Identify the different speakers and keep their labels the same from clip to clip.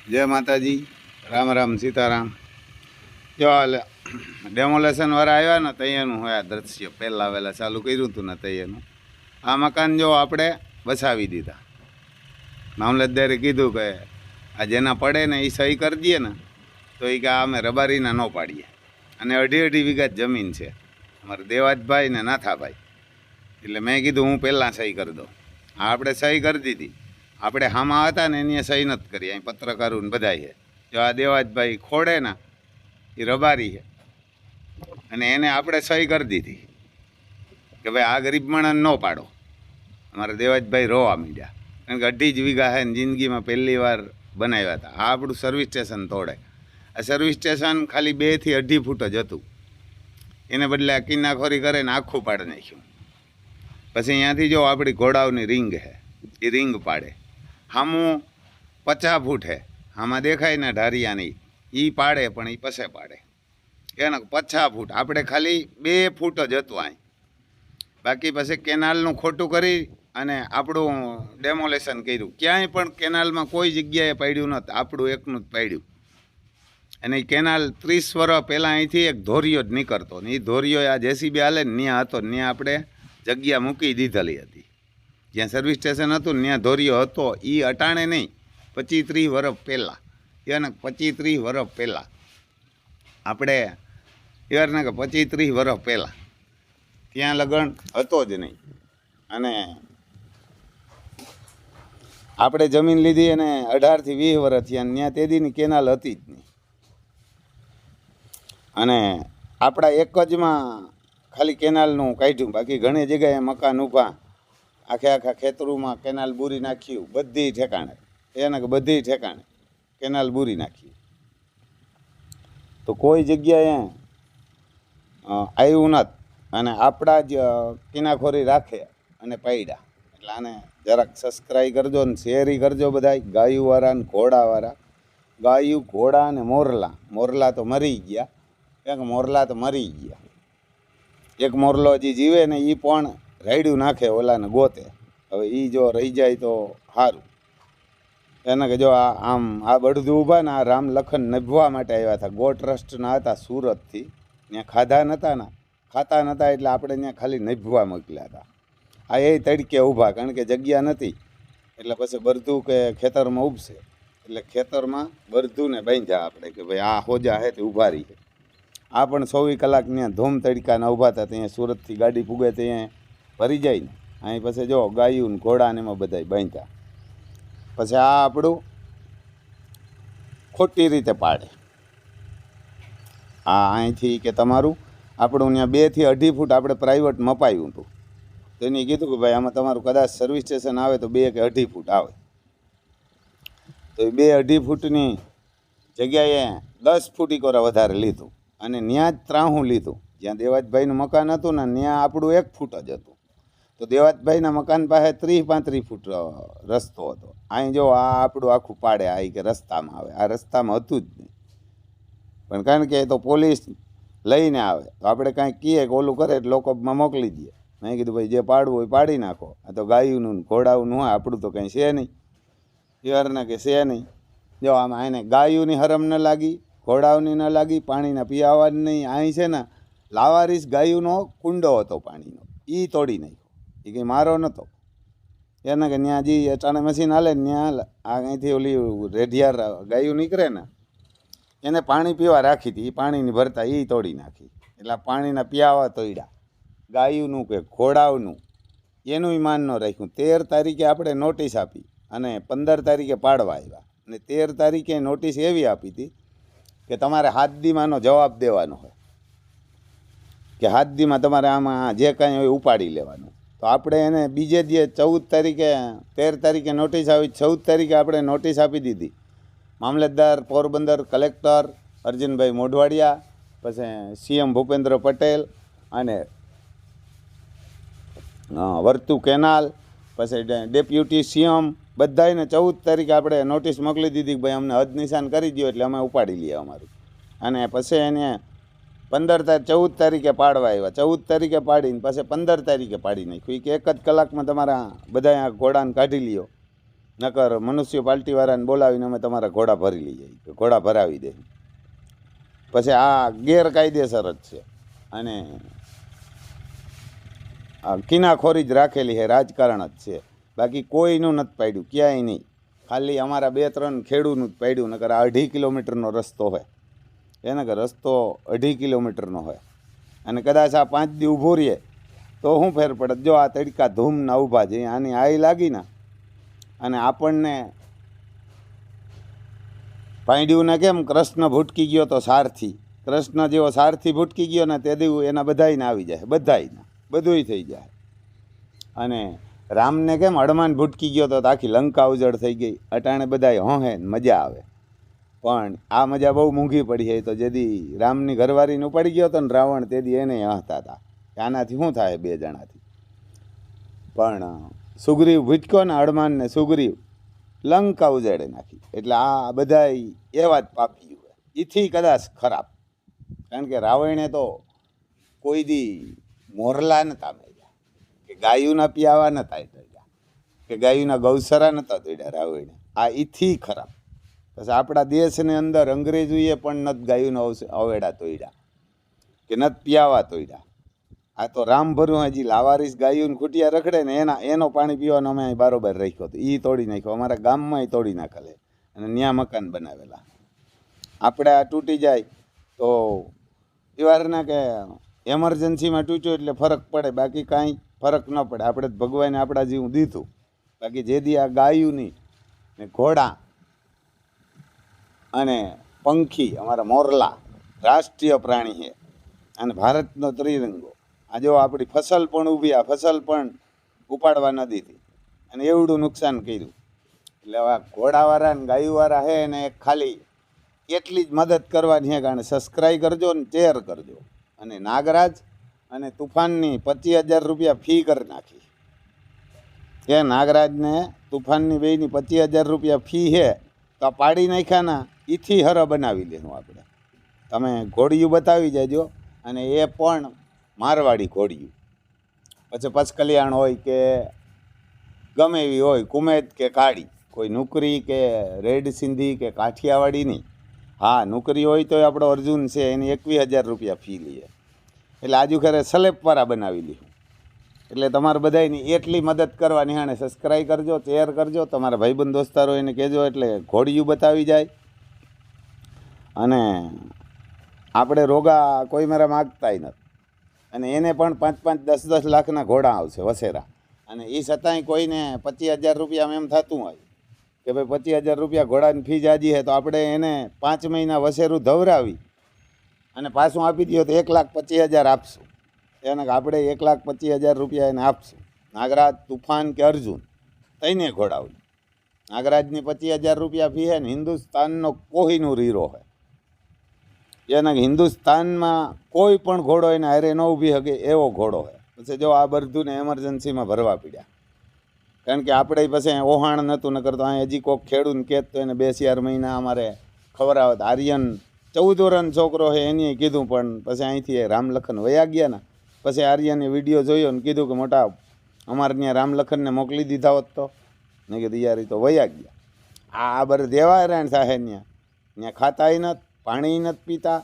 Speaker 1: જય માતાજી, રામ રામ સીતારામ। જો ડેમોલેશન વાળા આવ્યા ને તૈયારનું હોય આ દ્રશ્ય પહેલાં વહેલા ચાલુ કર્યું હતું ને તૈયારનું આ મકાન જો આપણે વસાવી દીધા। મામલતદારે કીધું કે આ જેના પડે ને એ સહી કરી દઈએ ને તો એ કે અમે રબારીના ન પાડીએ। અને 2.5 વીઘા જમીન છે અમારા દેવાજભાઈ ને નાથાભાઈ, એટલે મેં કીધું હું પહેલાં સહી કરી દઉં। આ આપણે સહી કરી દીધી, આપણે હામાં હતા ને એની સહી નથી કરી, અહીં પત્રકારો ને બધા છે। જો આ દેવાજભાઈ ખોડે ને એ રબારી છે અને એને આપણે સહી કરી દીધી કે ભાઈ આ ગરીબ માણસ ન પાડો। અમારા દેવાજભાઈ રોવા માંડ્યા, કારણ કે 2.5 વીઘા છે ને જિંદગીમાં પહેલી વાર બનાવ્યા હતા। આ આપણું સર્વિસ સ્ટેશન તોડે। આ સર્વિસ સ્ટેશન ખાલી 2 થી 2.5 ફૂટ જ હતું, એને બદલે આ કિન્નાખોરી કરે ને આખું પાડી નાખ્યું। પછી અહીંયાથી જો આપણી ઘોડાઓની રીંગ છે એ રીંગ પાડે, હામું 50 ફૂટ છે, આમાં દેખાય ને ઢારિયા નહીં એ પાડે, પણ એ પસે પાડે એને 50 ફૂટ, આપણે ખાલી 2 ફૂટ જ હતું અહીં। બાકી પછી કેનાલનું ખોટું કરી અને આપણું ડેમોલેશન કર્યું। ક્યાંય પણ કેનાલમાં કોઈ જગ્યાએ પાડ્યું નથી, આપણું એકનું જ પાડ્યું। અને એ કેનાલ 30 વર્ષ પહેલાં અહીંથી એક ધોરિયો જ નીકળતો ને એ ધોરિયો આ જેસીબી હાલે ને ત્યાં હતો, ત્યાં આપણે જગ્યા મૂકી દીધેલી હતી। જ્યાં સર્વિસ સ્ટેશન હતું ને ત્યાં ધોરિયો હતો, એ અટાણે નહીં, 25-30 વર્ષ પહેલાં, એને 25-30 વર્ષ પહેલાં આપણે એવાને કે 25-30 વર્ષ પહેલાં ત્યાં લગન હતો જ નહીં। અને આપણે જમીન લીધી અને 18 થી 20 વર્ષ થયા, ત્યાં તેદીની કેનાલ હતી જ નહીં। અને આપણા એક જમાં ખાલી કેનાલનું કાઢ્યું, બાકી ઘણી જગ્યાએ મકાન ઊભા, આખા ખેતરોમાં કેનાલ બૂરી નાખ્યું, બધી ઠેકાણે એને કે બધી ઠેકાણે કેનાલ બૂરી નાખી, તો કોઈ જગ્યાએ આવ્યું નથી। અને આપણા જ કિનાખોરી રાખે અને પાડ્યા। એટલે આને જરાક સબસ્ક્રાઈબ કરજો ને શેરી કરજો બધા, ગાયુંવાળા ને ઘોડાવાળા। ગાયું, ઘોડા ને મોરલા તો મરી ગયા, એક મોરલા તો મરી ગયા, એક મોરલો હજી જીવે ને એ પણ રાયડું નાખે ઓલાને ગોતે। હવે એ જો રહી જાય તો સારું। એને કે જો આમ આ બળદું ઊભા ને આ રામ લખન નભવા માટે આવ્યા હતા, ગો ટ્રસ્ટના હતા સુરતથી, ત્યાં ખાતા નહોતા એટલે આપણે ત્યાં ખાલી નભવા મોકલ્યા હતા। આ એ તડકે ઊભા, કારણ કે જગ્યા નથી, એટલે પછી બરધું કે ખેતરમાં ઉભશે, એટલે ખેતરમાં બરધુંને બાંધ્યા આપણે કે ભાઈ આ હોજા હે તે ઊભા રહીએ। આ પણ 24 કલાક ત્યાં ધૂમ તડકાના ઊભા હતા, ત્યાં સુરતથી ગાડી પૂગે ત્યાં ભરી જાય ને, અહીં પછી જો ગાયું ને ઘોડા ને એમાં બધા બાંધ્યા। પછી આ આપણું ખોટી રીતે પાડે। આ અહીંથી કે તમારું આપણું ત્યાં 2 થી 2.5 ફૂટ આપણે પ્રાઇવેટ મપાયું હતું, તો એને કીધું કે ભાઈ આમાં તમારું કદાચ સર્વિસ સ્ટેશન આવે તો 2 કે 2.5 ફૂટ આવે, તો એ 2-2.5 ફૂટની જગ્યાએ 10 ફૂટ કોરા વધારે લીધું અને ત્યાં જ 53 લીધું। જ્યાં દેવાજભાઈનું મકાન હતું ને ત્યાં આપણું 1 ફૂટ જ હતું, તો દેવાજભાઈના મકાન પાસે 30-35 ફૂટ રસ્તો હતો। અહીં જો આ આપણું આખું પાડે, આ કે રસ્તામાં આવે, આ રસ્તામાં હતું જ નહીં, પણ કારણ કે તો પોલીસ લઈને આવે તો આપણે કાંઈક કહીએ કે ઓલું કરે એટલે લોકોમાં મોકલી દઈએ। મેં કીધું ભાઈ જે પાડવું હોય પાડી નાખો, આ તો ગાયુંનું ઘોડાઓનું હોય, આપણું તો કંઈ છે નહીં, યારને કે છે નહીં। જો આમાં એને ગાયુંની હરમ ન લાગી, ઘોડાઓની ન લાગી, પાણીના પીવાવાની નહીં। અહીં છે ને લાવારીસ ગાયુંનો કુંડો હતો પાણીનો, એ તોડી નાખ્યો, એ કંઈ મારો નહોતો। એને કે ત્યાં જે અટાણે મશીન હાલે ને ત્યાં અહીંથી ઓલી રેઢિયાર ગાયું નીકળે ને એને પાણી પીવા રાખી હતી, એ પાણીની ભરતા એ તોડી નાખી, એટલે પાણીના પીવા તોડ્યા। ગાયુંનું કે ઘોડાઓનું એનું માન ન રાખ્યું। 13 તારીખે આપણે નોટિસ આપી અને 15 તારીખે પાડવા આવ્યા, અને 13 તારીખે નોટિસ એવી આપી હતી કે તમારે 7 દીમાંનો જવાબ દેવાનો હોય, કે 7 દીમાં તમારે આમાં જે કાંઈ હોય ઉપાડી લેવાનું। તો આપણે એને બીજે દી 14 તારીખે 13 તારીખે નોટિસ આવી, 14 તારીખે આપણે નોટિસ આપી દીધી। મામલતદાર પોરબંદર, કલેક્ટર અર્જુનભાઈ મોઢવાડિયા, પછી સીએમ ભૂપેન્દ્ર પટેલ અને વર્તુ કેનાલ, પછી ડેપ્યુટી સીએમ, બધાને 14 તારીખે આપણે નોટિસ મોકલી દીધી કે ભાઈ અમને હદ નિશાન કરી દો એટલે અમે ઉપાડી લઈએ અમારું। અને પછી એને 14 તારીખે પાડવા આવ્યા, 14 તારીખે પાડીને પછી 15 તારીખે પાડી નાખ્યું, કે 1 જ કલાકમાં તમારા બધા ઘોડાને કાઢી લ્યો। નકર મ્યુનિસિપાલિટીવાળાને બોલાવીને અમે તમારા ઘોડા ભરી લઈ જઈએ, ઘોડા ભરાવી દે. પછી આ ગેરકાયદેસર જ છે અને આ કિનાખોરી જ રાખેલી છે, રાજકારણ જ છે. બાકી કોઈનું નથી પાડ્યું, ક્યાંય નહીં. ખાલી અમારા 2-3 ખેડૂતનું જ પાડ્યું. નકર 2.5 કિલોમીટરનો રસ્તો હોય, એને કે રસ્તો 2.5 કિલોમીટરનો હોય અને કદાચ આ 5 દી ઊભો રહીએ તો શું ફેર પડે? જો આ તડકા ધૂમના ઊભા છે, આની આઈ લાગી ને અને આપણને પાંડ્યું ને કેમ કૃષ્ણ ભૂટકી ગયો તો સારથી, કૃષ્ણ જેવો સારથી ભૂટકી ગયો ને તે દેવું એના બધાયને આવી જાય, બધાયને બધુંય થઈ જાય. અને રામને કેમ હડમાન ભૂટકી ગયો તો આખી લંકા ઉજળ થઈ ગઈ. અટાણે બધાય હોહે મજા આવે, પણ આ મજા બહુ મૂંઘી પડી છે. તો જેદી રામની ઘરવાળીને ઉપાડી ગયો હતો ને રાવણ, તેદી એને હસતા હતા કે આનાથી શું થાય 2 જણાથી. પણ સુગ્રીવ ભૂટક્યો ને હડમાન ને સુગ્રીવ, લંકા ઉજાડે નાખી. એટલે આ બધા એવા જ પાપી હોય, એથી કદાચ ખરાબ. કારણ કે રાવણે તો કોઈ દી મોરલા નતા મેળ્યા, કે ગાયુંના પિયાવા નતા તોડ્યા, કે ગાયુંના ગૌસરા નતા તોડ્યા રાવણે. આ એથી ખરાબ. પછી આપણા દેશની અંદર અંગ્રેજોએ પણ નથી ગાયુંના અવેડા તોડ્યા કે નથી પિયાવા તોડ્યા. આ તો રામ ભરું હજી લાવારીસ ગાયું ખૂટિયા રખડે ને એનો પાણી પીવાનો અમે અહીં બારોબાર રાખ્યો હતો, એ તોડી નાખ્યો. અમારા ગામમાં તોડી નાખેલે અને ન્યા મકાન બનાવેલા. આપણે આ તૂટી જાય તો એવારના કે એમરજન્સીમાં તૂટ્યું એટલે ફરક પડે, બાકી કાંઈ ફરક ન પડે. આપણે ભગવાને આપણા જેવું દીધું. બાકી જેદી આ ગાયુંની ને ઘોડા અને પંખી, અમારા મોરલા રાષ્ટ્રીય પ્રાણી છે અને ભારતનો ત્રિરંગો. આ જો આપણી ફસલ પણ ઊભી, આ ફસલ પણ ઉપાડવા ન દીધી અને એવડું નુકસાન કર્યું. એટલે આ ઘોડાવાળા ને ગાયુવાળા છે એને ખાલી એટલી જ મદદ કરવાની છે, કારણ સબસ્ક્રાઈબ કરજો ને શેર કરજો. અને નાગરાજ અને તુફાનની 25,000 રૂપિયા ફી કરી નાખી. એ નાગરાજને તુફાનની બેયની 25,000 રૂપિયા ફી છે, તો આ પાડી નાખ્યાના એથી હર બનાવી લેવું આપણે. તમે ઘોડિયું બતાવી જાજો, અને એ પણ મારવાડી ઘોડિયું. પછી પચકલ્યાણ હોય કે ગમે એવી હોય, કુમેદ કે કાળી, કોઈ નોકરી કે રેડ સિંધી કે કાઠિયાવાડી નહીં. હા, નોકરી હોય તો આપણો અર્જુન છે, એની 21,000 રૂપિયા ફી લઈએ. એટલે આજુ ખરે સ્લેબવાળા બનાવી લીધું. એટલે તમારે બધાની એટલી મદદ કરવાની. હાણે સબસ્ક્રાઈબ કરજો, શેર કરજો, તમારા ભાઈબંધ દોસ્તારો એને કહેજો, એટલે ઘોડિયું બતાવી જાય. અને આપણે રોગા કોઈ મારા માગતાય નથી. અને એને પણ 5-5, 10-10 લાખના ઘોડા આવશે વસેરા. અને એ છતાંય કોઈને 25,000 રૂપિયા એમ થતું હોય કે ભાઈ 25,000 રૂપિયા ઘોડાની ફી જાજી છે, તો આપણે એને 5 મહિના વસેરું ધવરાવી અને પાછું આપી દઈએ તો 1,25,000 આપશું. એને આપણે 1,25,000 રૂપિયા એને આપશું. નાગરાજ, તુફાન કે અર્જુન તઈને ઘોડાવું. નાગરાજની 25,000 રૂપિયા ફી છે ને હિન્દુસ્તાનનો કોહિનૂર હીરો છે. એને હિન્દુસ્તાનમાં કોઈ પણ ઘોડો એને હારે ન ઊભી શકે એવો ઘોડો છે. પછી જો આ બધું ને એમરજન્સીમાં ભરવા પડ્યા, કારણ કે આપણે પછી ઓહાણ નહોતું. ન કરતો અહીં હજી કોઈક ખેડૂતને કહેત તો એને 2-4 મહિના અમારે ખવડાવત. આર્યન 14 વર્ષનો છોકરો છે, એની કીધું, પણ પછી અહીંથી રામલખન વયા ગયા ને પછી આર્યને વિડીયો જોયો ને કીધું કે મોટા અમારે ત્યાં રામલખનને મોકલી દીધા હોત તો. મેં કીધું યાર તો વયા ગયા. આ બર દેવા હેરાન થાય. ત્યાં ખાતાય નથી, પાણી નથી પીતા.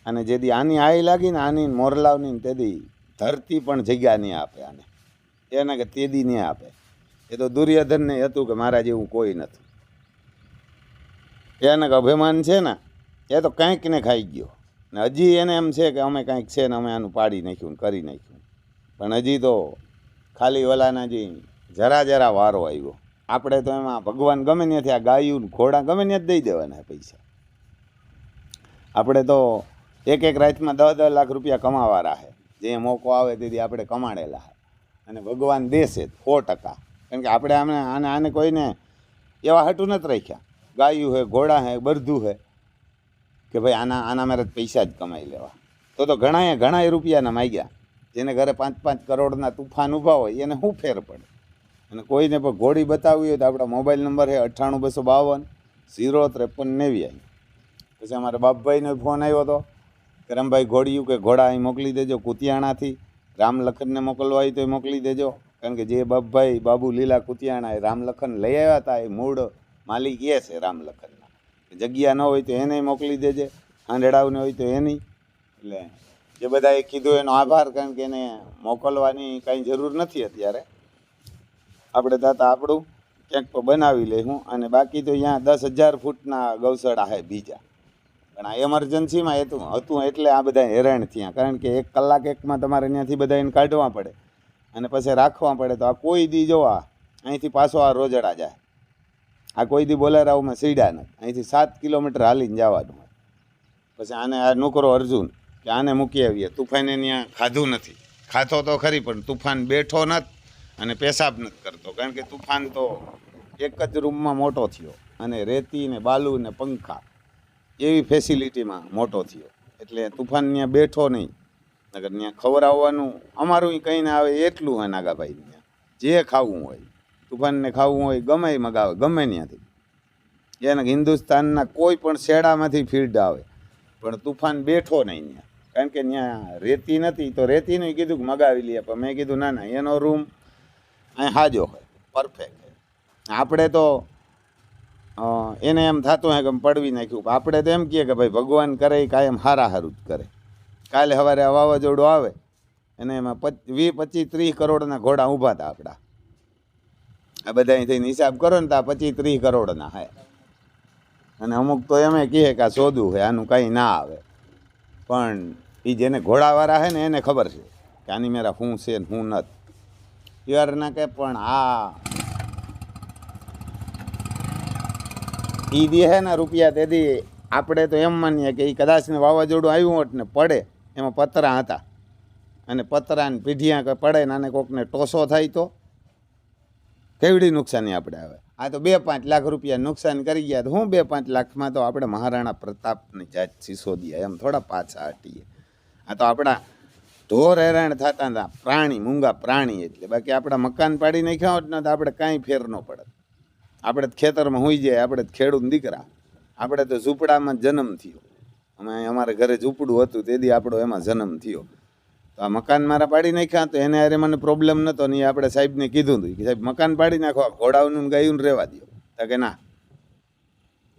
Speaker 1: અને જેદી આની આઈ લાગી ને આની મોરલાવની, તેદી ધરતી પણ જગ્યા નહીં આપે આને. એને કે તેદી નહીં આપે. એ તો દુર્યોધનને હતું કે મારા જેવું કોઈ નથી. એને કે અભિમાન છે ને, એ તો કંઈક ને ખાઈ ગયો ને હજી એને એમ છે કે અમે કંઈક છે ને અમે આનું પાડી નાખ્યું ને કરી નાખ્યું. પણ હજી તો ખાલી ઓલાના જે જરા વારો આવ્યો. આપણે તો એમાં ભગવાન ગમે ત્યાંથી આ ગાયું ઘોડા ગમે ત્યાં જ દઈ દેવાના પૈસા. આપણે તો એક રાતમાં 10-10 લાખ રૂપિયા કમાવાના છે. જે મોકો આવે તેથી આપણે કમાડેલા છે. અને ભગવાન દેશે 100%. કારણ કે આપણે આને કોઈને એવા હાટું નથી રાખ્યા. ગાયું છે, ઘોડા છે, બધું છે કે ભાઈ આના મારે પૈસા જ કમાઈ લેવા. તો ઘણા રૂપિયાના માગ્યા. જેને ઘરે 5-5 કરોડના તુફાન ઊભા હોય એને શું ફેર પડે. અને કોઈને પણ ઘોડી બતાવવી હોય તો આપણા મોબાઈલ નંબર છે 98 252 053 90. પછી અમારા બાપભાઈનો ફોન આવ્યો હતો કે રમભાઈ ઘોડિયું કે ઘોડા અહીં મોકલી દેજો કુતિયાણાથી. રામલખનને મોકલવા હોય તો મોકલી દેજો. કારણ કે જે બાબુ લીલા કુતિયાણા એ રામલખન લઈ આવ્યા હતા એ મૂળ માલિક એ છે રામલખનના. જગ્યા ન હોય તો એને મોકલી દેજે, આંધળાવને હોય તો એની. એટલે જે બધાએ કીધું એનો આભાર, કારણ કે એને મોકલવાની કાંઈ જરૂર નથી અત્યારે. આપણે દાતા આપણું ક્યાંક તો બનાવી લઈશું. અને બાકી તો અહીંયા 10,000 ફૂટના ગૌશાળા છે બીજા, પણ આ એમરજન્સીમાં હતું એટલે આ બધા હેરાન થયા. કારણ કે 1 કલાક એકમાં તમારે ત્યાંથી બધા એને કાઢવા પડે અને પછી રાખવા પડે. તો આ કોઈ દી જોવા અહીંથી પાછો આ રોજડા જાય, આ કોઈ દી બોલેરાઓમાં સીડા નથી. અહીંથી 7 કિલોમીટર હાલીને જવાનું હોય. પછી આને આ નોકરો અર્જુન કે આને મૂકી આવીએ. તુફાને ત્યાં ખાધું નથી, ખાતો તો ખરી પણ તુફાન બેઠો નથી અને પેશાબ નથી કરતો. કારણ કે તુફાન તો એક જ રૂમમાં મોટો થયો અને રેતી ને બાલુ ને પંખા એવી ફેસિલિટીમાં મોટો થયો. એટલે તુફાન ત્યાં બેઠો નહીં. નગર ત્યાં ખવડાવવાનું અમારું કંઈ ના આવે એટલું હોય નાગાભાઈ. ત્યાં જે ખાવું હોય, તુફાનને ખાવું હોય ગમે એ મગાવે, ગમે ત્યાંથી. એને હિન્દુસ્તાનના કોઈ પણ શેડામાંથી ફીડ આવે, પણ તુફાન બેઠો નહીં ત્યાં. કારણ કે ત્યાં રેતી નથી, તો રેતીનું કીધું કે મગાવી લઈએ. પણ મેં કીધું ના એનો રૂમ અહીં હાજો હોય, પરફેક્ટ. આપણે તો એને એમ થતું હોય કે પડવી નાખ્યું. આપણે તો એમ કહીએ કે ભાઈ ભગવાન કરે એ કાયમ હારું જ કરે. કાલે સવારે આ વાવાઝોડું આવે અને એમાં 20, 25, 30 કરોડના ઘોડા ઊભા હતા આપણા. આ બધા થઈને હિસાબ કરો ને તો આ 25, 30 કરોડના હે. અને અમુક તો એમ કહે કે આ સોદું છે, આનું કંઈ ના આવે. પણ એ જેને ઘોડાવાળા છે ને એને ખબર છે કે આની મેરા શું છે ને શું નથી. યાર ના કે પણ આ એ દે છે ને રૂપિયા તેથી આપણે તો એમ માનીએ કે એ કદાચ ને વાવાઝોડું આવ્યું હોત ને પડે, એમાં પતરા હતા અને પતરાને પીઢિયા પડે ને આને કોકને ટોસો થાય તો કેવડી નુકસાની આપણે આવે. આ તો 2-5 લાખ રૂપિયા નુકસાન કરી ગયા. તો હું 2-5 લાખમાં તો આપણે મહારાણા પ્રતાપની જાત સિસોદિયા એમ થોડા પાછા હટીએ. આ તો આપણા ઢોર હેરાન થતા હતા, પ્રાણી, મૂંગા પ્રાણી. એટલે બાકી આપણા મકાન પાડી નાખ્યા હોત ને તો આપણે કાંઈ ફેર ન પડે. આપણે તો ખેતરમાં હોઈ જાય, આપણે તો ખેડૂત દીકરા. આપણે તો ઝૂંપડામાં જન્મ થયો. અમારે ઘરે ઝૂંપડું હતું તેથી આપણો એમાં જન્મ થયો. તો આ મકાન મારા પાડી નાખ્યા તો એને અરે મને પ્રોબ્લેમ નહોતો ને. આપણે સાહેબને કીધું હતું કે સાહેબ મકાન પાડી નાખો, ઘોડાઓનું ગાયું રહેવા દો. તો કે ના.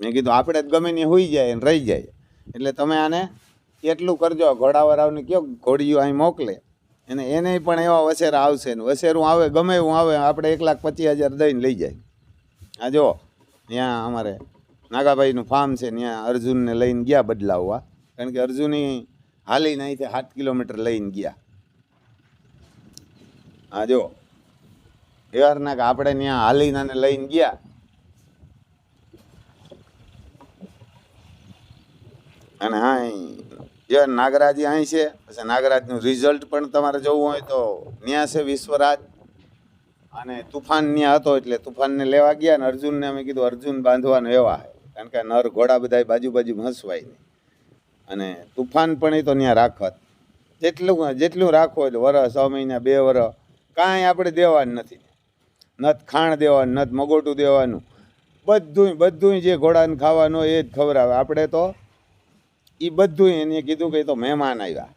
Speaker 1: મેં કીધું આપણે જ ગમે ને હોઈ જાય ને રહી જાય. એટલે તમે આને એટલું કરજો, ઘોડાવાળાઓને કહો ઘોડીઓ અહીં મોકલે. એને પણ એવા વસેરા આવશે ને વસેરું આવે ગમે એવું આવે, આપણે 1,25,000 દઈને લઈ જાય. આ જો ત્યાં અમારે નાગાભાઈનું ફાર્મ છે, ત્યાં અર્જુનને લઈને ગયા બદલાવવા. કારણ કે અર્જુની હાલીને અહીંથી 7 કિલોમીટર લઈને ગયા. હા જો યાર ના કે આપણે ત્યાં હાલીને લઈને ગયા. અને હા યાર નાગરાજી અહીં છે. પછી નાગરાજનું રિઝલ્ટ પણ તમારે જોવું હોય તો ત્યાં છે વિશ્વરાજ. અને તુફાન ત્યાં હતો એટલે તુફાનને લેવા ગયા ને અર્જુનને અમે કીધું અર્જુન બાંધવાનો એવા છે. કારણ કે નર ઘોડા બધા બાજુ હસવાય નહીં. અને તુફાન પણ એ તો ત્યાં રાખત જેટલું રાખો એટલે વરસ, 6 મહિના, 2 વર્ષ કાંઈ આપણે દેવાનું નથી. નથી ખાણ દેવાનું, નથી મગોટું દેવાનું. બધું જે ઘોડાને ખાવાનું હોય એ જ ખવડાવે. આપણે તો એ બધું એને કીધું કે એ તો મહેમાન આવ્યા.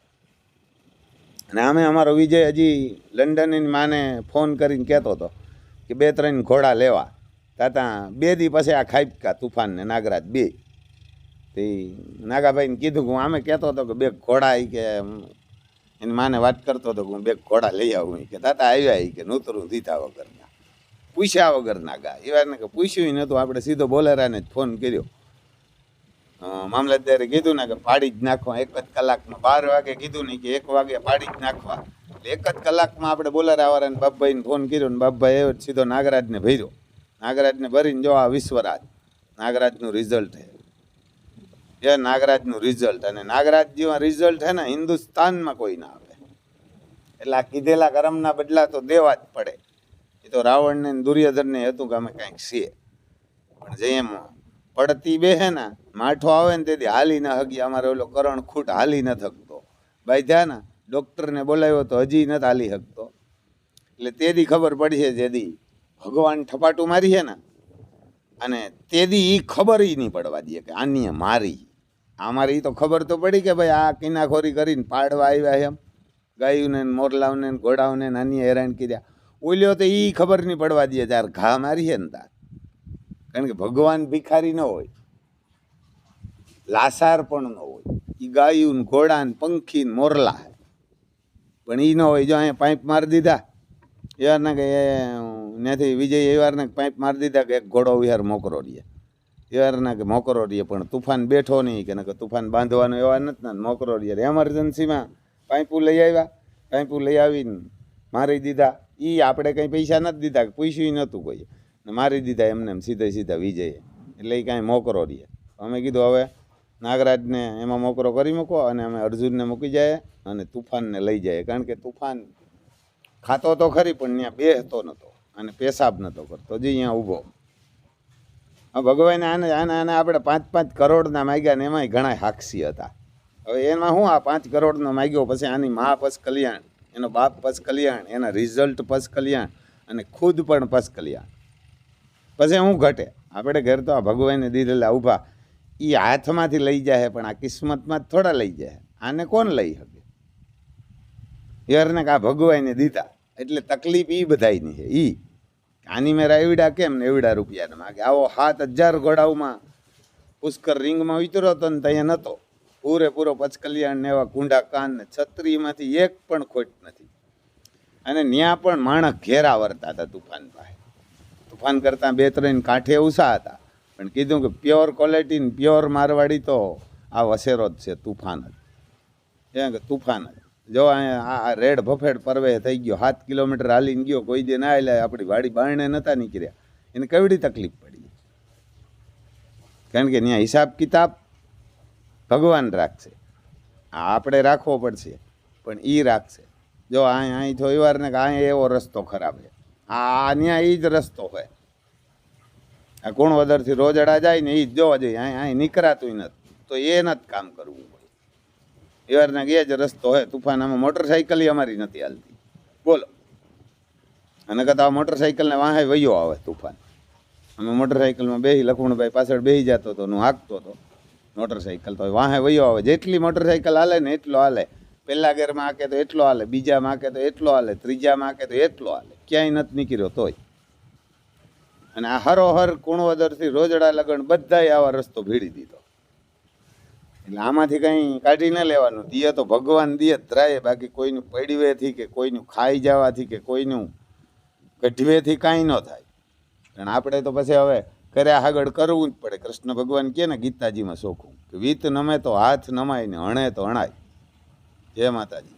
Speaker 1: અને અમે અમારો વિજય હજી લંડનની માને ફોન કરીને કહેતો હતો કે 2-3 ઘોડા લેવા. તાતા 2 દી પછી આ ખાઈપકા તુફાન ને નાગરાજ 2. તે નાગાભાઈને કીધું કે હું આમે કહેતો હતો કે 2 ઘોડા કે એની માને વાત કરતો હતો કે હું 2 ઘોડા લઈ આવું. કે તાતા આવ્યા કે નૂતરું દીધા વગરના, પૂછ્યા વગર નાગા. એવાને કે પૂછ્યું નહોતું, આપણે સીધો બોલેરાને જ ફોન કર્યો. મામલતદારે કીધું ને કે પાડી જ નાખવા 1 જ કલાકમાં. 12 વાગે કીધું નહીં કે 1 વાગે પાડી જ નાખવા. એટલે 1 જ કલાકમાં આપણે બોલેરાવાળાને બાપભાઈને ફોન કર્યો ને બાપભાઈ આવ્યો સીધો નાગરાજને ભર્યો. નાગરાજને ભરીને જો આ વિશ્વરાજ નાગરાજનું રિઝલ્ટ છે. એ નાગરાજનું રિઝલ્ટ. અને નાગરાજ જેવા રિઝલ્ટ છે ને હિન્દુસ્તાનમાં કોઈ ના આવે. એટલે આ કીધેલા કરમના બદલા તો દેવા જ પડે. એ તો રાવણને દુર્યોધનને હતું કે અમે કાંઈક છીએ. પણ જેમ પડતી બે હે ને માઠો આવે ને તેથી હાલી ન હગી. અમારે ઓલો કરણ ખૂટ હાલી ન થકતો. બાંધ્યા ને ડૉક્ટરને બોલાવ્યો તો હજી નથી હાલી શકતો. એટલે તેથી ખબર પડી છે જેદી ભગવાન ઠપાટું મારી છે ને, અને તેથી એ ખબર નહીં પડવા દે કે આની મારી. અમારી તો ખબર તો પડી કે ભાઈ આ કિનાખોરી કરીને પાડવા આવ્યા એમ. ગાયુંને મોરલાઓને ઘોડાઓને નાની હેરાન કર્યા. ઓલ્યો તો એ ખબર નહીં પડવા દે ત્યારે ઘા મારીએ ને તાર. કારણ કે ભગવાન ભિખારી ન હોય, લાસાર પણ ન હોય. એ ગાયું ને ઘોડા ને પંખી ને મોરલા પણ એ ન હોય. જો અહીંયા પાઇપ મારી દીધા એવારના કે ત્યાંથી વિજય એવારના પાઇપ મારી દીધા કે એક ઘોડો વિહાર મોકરો રહીએ, એવારના કે મોકરો રહીએ, પણ તુફાન બેઠો નહીં કે તુફાન બાંધવાનો એવા નથી ને મોકરો રહીએ. એમરજન્સીમાં પાઇપું લઈ આવ્યા, પાઇપું લઈ આવીને મારી દીધા. એ આપણે કંઈ પૈસા નથી દીધા, પૂછ્યું નહોતું કોઈ, ને મારી દીધા એમને એમ સીધા વિજયે. એટલે એ કાંઈ મોકરો રહીએ. અમે કીધું હવે નાગરાજને એમાં મોકરો કરી મૂકો અને અમે અર્જુનને મૂકી જાય અને તુફાનને લઈ જાય. કારણ કે તુફાન ખાતો તો ખરી પણ ત્યાં બેસતો નહોતો અને પેશાબ નહોતો કરતો, જે અહીંયા ઊભો. ભગવાને આને આપણે 5-5 કરોડના માગ્યા ને એમાંય ઘણા હાક્ષી હતા. હવે એમાં શું આ 5 કરોડનો માગ્યો, પછી આની મા પસ કલ્યાણ, એનો બાપ પસ કલ્યાણ, એના રિઝલ્ટ પસ કલ્યાણ અને ખુદ પણ પસ કલ્યાણ. પછી શું ઘટે? આપણે ઘર તો આ ભગવાને દીધેલા ઊભા એ હાથમાંથી લઈ જાય, પણ આ કિસ્મતમાં જ થોડા લઈ જાય. આને કોણ લઈ શકે? યારને કે આ ભગવાને દીધા એટલે તકલીફ એ બધાયની છે. આની મેરા એવડા કેમ ને એવડા રૂપિયાને માગે. આવો 7,000 ઘોડાઓમાં પુષ્કર રિંગમાં ઉતરો હતો ને ત્યાં નહોતો. પૂરેપૂરો પચકલ્યાણ ને એવા કુંડા કાન ને છત્રીમાંથી એક પણ ખોટ નથી. અને ત્યાં પણ માણસ ઘેરા વરતા હતા તુફાન પાસે. તુફાન કરતાં 2-3 કાંઠે ઉષા હતા, પણ કીધું કે પ્યોર ક્વોલિટી ને પ્યોર મારવાડી તો આ વસેરો જ છે, તુફાન જ. એમ કે તુફાન જ. જો અહીંયા આ રેડ ભફેડ પરવે થઈ ગયો, 7 કિલોમીટર હાલીને ગયો, કોઈ દે ના હાલ્યા, આપણી વાડી બારણે નહોતા નીકળ્યા, એને કેવડી તકલીફ પડી. કારણ કે ત્યાં હિસાબ કિતાબ ભગવાન રાખશે, આપણે રાખવો પડશે, પણ એ રાખશે. જો અહીં થોડી વાર ને કે અહીંયા એવો રસ્તો ખરાબ છે, ત્યાં એ જ રસ્તો હોય. આ કુણવદરથી રોજડા જાય ને એ જ જોવા જોઈએ, અહીં નીકળાતું નથી તો એ નથી કામ કરવું. એવારના એ જ રસ્તો હોય. તુફાન આમાં મોટરસાઇકલ અમારી નથી હાલતી, બોલો. અને કદાચ મોટરસાઇકલને વાહે વયો આવે તુફાન. અમે મોટરસાઇકલમાં બેસી, લખમણભાઈ પાછળ બેસી જતો હતો, હું હાંકતો હતો મોટરસાઇકલ, તો વાહે વયો આવે. જેટલી મોટરસાઇકલ હાલે ને એટલો હાલે. પહેલા ગેરમાં હાકે તો એટલો હાલે, બીજામાં હાકે તો એટલો હાલે, ત્રીજામાં હાકે તો એટલો હાલે. ક્યાંય નથી નીકળ્યો તોય. અને આ હરોહર કુણવદરથી રોજડા લગણ બધાય આવા રસ્તો ભીડી દીધો. એટલે આમાંથી કંઈ કાઢી ન લેવાનું. દિયે તો ભગવાન દિયે ધરાય, બાકી કોઈનું પડવેથી કે કોઈનું ખાઈ જવાથી કે કોઈનું ગઢવેથી કાંઈ ન થાય. કારણ આપણે તો પછી હવે કર્યા આગળ કરવું જ પડે. કૃષ્ણ ભગવાન કહે ને ગીતાજીમાં ચોખ્ખું કે વીત નમે તો હાથ નમાય ને હણે તો હણાય. જય માતાજી.